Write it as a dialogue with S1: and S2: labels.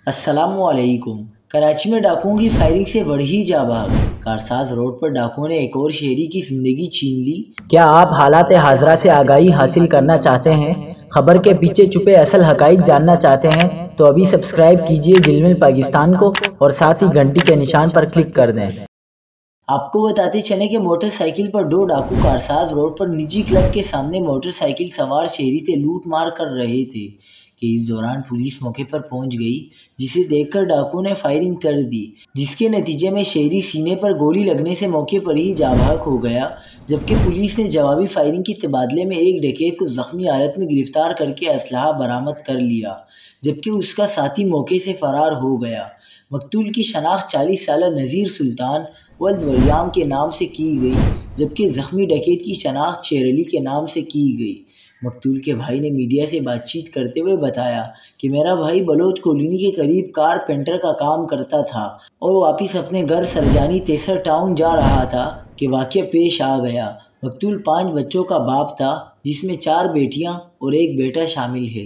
S1: السلام علیکم۔ کراچی میں ڈاکوؤں کی فائرنگ سے بڑھی جاں بحق، کارساز روڈ پر ڈاکوؤں نے ایک اور شہری کی زندگی چھین لی۔
S2: کیا آپ حالات حاضرہ سے آگاہی حاصل کرنا چاہتے ہیں؟ خبر کے پیچھے چھپے اصل حقائق جاننا چاہتے ہیں تو ابھی سبسکرائب کیجئے جلمل پاکستان کو اور ساتھ ہی گھنٹی کے نشان پر کلک کر دیں۔
S1: آپ کو بتاتے چلیں کہ موٹر سائیکل پر دو ڈاکو کارساز روڈ پر نجی کلب کے سامنے موٹر سائیکل سوار شہری سے لوٹ مار کر رہے تھے کہ اس دوران پولیس موقع پر پہنچ گئی، جسے دیکھ کر ڈاکو نے فائرنگ کر دی، جس کے نتیجے میں شہری سینے پر گولی لگنے سے موقع پر ہی جاں بحق ہو گیا، جبکہ پولیس نے جوابی فائرنگ کے تبادلے میں ایک ڈکیت کو زخمی حالت میں گرفتار کر کے اسلحہ برآمد کر لیا، جبکہ اس کا ساتھی موقع سے فرار ہو گیا۔ مقتول کی شناخت 40 سالہ نذیر سلطان ولد ولیام کے نام سے کی گئی، جبکہ زخمی ڈکیت کی شناخت شیر علی کے نام سے کی گئی۔ مقتول کے بھائی نے میڈیا سے بات چیت کرتے ہوئے بتایا کہ میرا بھائی بلوچ کالونی کے قریب کارپینٹر کا کام کرتا تھا اور واپس اپنے گھر سرجانی تیسر ٹاؤن جا رہا تھا کہ واقعہ پیش آ گیا۔ مقتول 5 بچوں کا باپ تھا، جس میں 4 بیٹیاں اور 1 بیٹا شامل ہے۔